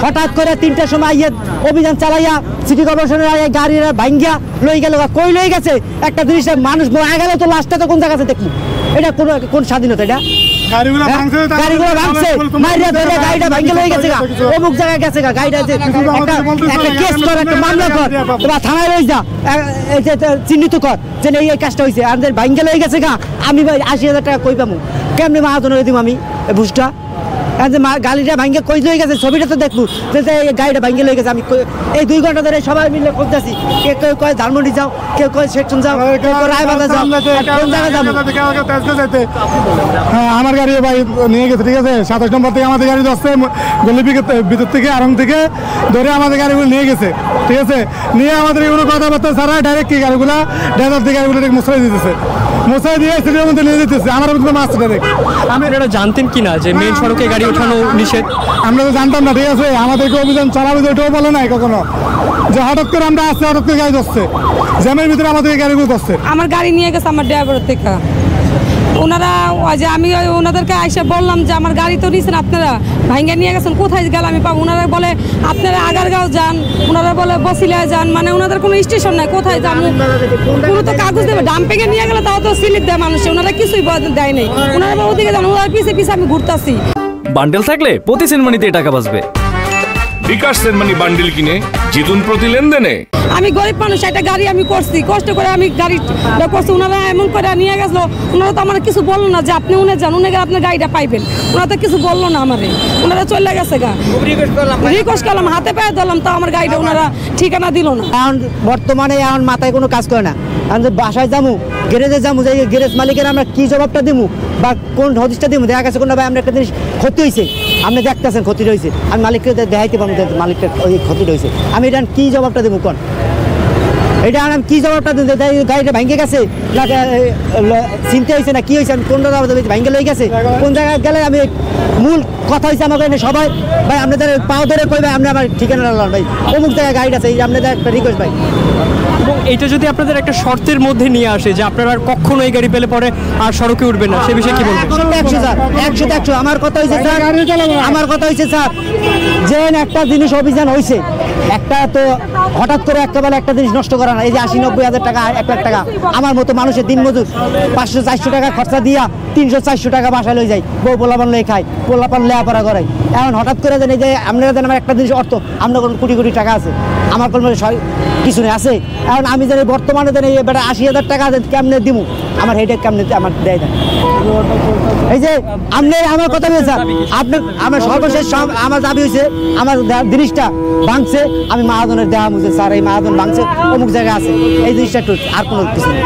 হঠাৎ করে ৩টার সময় অভিযান চালাইয়া সিটি কর্পোরেশনের গাড়ি ভাঙ্গিয়া লই গেল, কই লই গেছে একটা জিনিস মানুষ মারা গেল, তো লাশটা তো কোন জায়গাতে দেখি? এটা কোন স্বাধীনতা? এটা গাড়িগুলো ভাঙছে, মাইরা ধরে গাড়িটা ভাঙ্গে লই গেছে, অমুক জায়গায় গেছে, গাড়িটা একটা কেস কর, একটা মামলা কর, বা থানায় লই যা, চিহ্নিত কর যে এই কাজটা হয়েছে, আমাদের ভাঙ্গে লই গেছে গা। আমি ৮০,০০০ টাকা কই পাবো? কেমনি মাহাজনের দিব আমি বুঝটা? গাড়িটা ভাঙ্গে কই লই গেছে, ছবিটা তো দেখবো গাড়িটা ভাঙ্গে লই গেছে। আমি এই 2 ঘন্টা ধরে সবাই মিলে খুঁজতেছি, কেউ কয় ধানমন্ডি যাও, কেউ কয় সেকশন যাও, কেউ রায়বাজার যাও, কোন জায়গায় যাবো? হ্যাঁ, আমার গাড়ি ভাই নিয়ে গেছে, ঠিক আছে। ২৭ নম্বর থেকে আমাদের গাড়ি যাচ্ছে, গলিপির ভিতর থেকে আরং থেকে ধরে আমাদের গাড়িগুলো নিয়ে গেছে, ঠিক আছে। নিয়ে আমাদের এগুলো কথাবার্তা ছাড়া ডাইরেক্ট কি গাড়িগুলা ড্রাইভার থেকে গাড়িগুলো মশাই দিতেছে, মশাই দিয়ে সিটির মধ্যে নিয়ে যেতেছে আমার মধ্যে মাছ ডাইরেক্ট। আপনারা জানতেন কিনা যে মেইন সড়কে গাড়ি ওঠানো নিষেধ? আমরা তো জানতাম না, ঠিক আছে। আমাদেরকে অভিযান চালাবে ওটাও বলে নাই কখনো, যে হঠাৎ করে আমরা আসছে, হঠাৎ করে গাড়ি ধরছে, জ্যামের ভিতরে আমাদের গাড়িগুলো ধরছে। আমার গাড়ি নিয়ে গেছে আমার ড্রাইভারের থেকে। ওনারা যে আমি ওনাদেরকে এসে বললাম যে আমার গাড়ি তো নিয়েছেন আপনারা, ভাঙ্গা নিয়ে গেছেন, কোথায় গেল আমি পাবো? ওনারা বলে আপনারা আগারগাঁও যান, ওনারা বলে বসিলায় যান, মানে ওনাদের কোনো স্টেশন নাই, কোথায় যান? কোনো তো কাগজ দেবে, ডাম্পিংয়ে নিয়ে গেলে তাও তো স্লিপ দেয় মানুষে, ওনারা কিছুই দেয় নাই। ওনারা ওদিকে যান, ওনার পিছিয়ে পিছিয়ে আমি ঘুরতেছি। বান্ডেল থাকলে প্রতি সেনমানিতে টাকা বাঁচবে। বিকাশ সেনমানি বান্ডেল কিনে জিতুন প্রতি লেনদেনে। আমি গরিব মানুষ, একটা গাড়ি আমি করছি, কষ্ট করে আমি গাড়িটা করছি, ওনারা এমন করে নিয়ে গেছিল। ওনারা তো আমার কিছু বললো না যে আপনি উনি যান, উনি গেলে আপনার গাড়িটা পাইবেন, ওনারা তো কিছু বললো না আমারে, ওনারা চলে গেছে গা। রিকোয়েস্ট করলাম, হাতে পায়ে ধরলাম, তাও আমার গাড়িটা ওনারা ঠিকানা দিল না। এখন বর্তমানে এখন মাথায় কোনো কাজ করে না, এখন বাসায় যাবো, গ্যারেজে যাবো, যে গ্যারেজ মালিকের আমরা কি জবাবটা দিব বা কোন হদিসটা দিব? দেখা গেছে কোনো ভাই আমরা একটা জিনিস ক্ষতি হয়েছে, আপনি দেখতেছেন ক্ষতি রয়েছে, আমি মালিককে দেখাইতে পারবো মালিকটা ওই ক্ষতি রয়েছে, আমি এটা কি জবাবটা দেবো? কোন এটা আমি কি জবাবটা দিতে? গাড়িটা ভাঙ্গে গেছে না চিনতে হয়েছে না কি হয়েছে, আমি কোনটা জবাব দেবো? ভাঙ্গে লই গেছে, কোন জায়গায় গেলে আমি মূল কথা হয়েছে আমাকে সবাই ভাই আপনাদের পাও ধরে কই ভাই আপনি আমার ঠিকানা লাগলাম ভাই, অমুক জায়গায় গাড়িটা আছে, এই আপনাদের একটা রিকোয়েস্ট ভাই। এবং এইটা যদি আপনাদের একটা শর্তের মধ্যে নিয়ে আসে যে আপনারা আর কখনো এই গাড়ি পেলে পরে আর সড়কে উঠবেন না, সে বিষয়ে কি বলবেন? 100 স্যার, 100 আমার কথা হয়েছে স্যার, আমার কথা হয়েছে স্যার, যে একটা জিনিস অভিযান হয়েছে, একটা তো হঠাৎ করে একেবারে একটা জিনিস নষ্ট করা না। এই যে 80-90 হাজার টাকা, 1 লাখ টাকা আমার মতো মানুষের দিন মজুর 500-400 টাকা খরচা দিয়া 300-400 টাকা বাসায় লই যায়, বউ পোলাপান লই খায়, পোলাপান লেয়াপড়া করাই। এখন হঠাৎ করে দেন এই যে আপনারা দেন আমার একটা জিনিস অর্থ, আপনার কোনো কোটি কোটি টাকা আছে, আমার কোনো কিছু নেই আছে। এখন আমি জানি বর্তমানে দেন এই বেটা 80,000 টাকা কেমনে দিব, আমার হেডেক কেমনে আমার দেয় দেন? এই যে আপনি আমার কথা বলছেন স্যার, আপনি আমার সর্বশেষ আমার দাবি হয়েছে, আমার জিনিসটা ভাঙছে, আমি মাহাজনের দেওয়া মুছে স্যার, এই মাহাজন ভাঙছে, অমুক জায়গায় আছে, এই জিনিসটা একটু, আর কোনো কিছু নেই।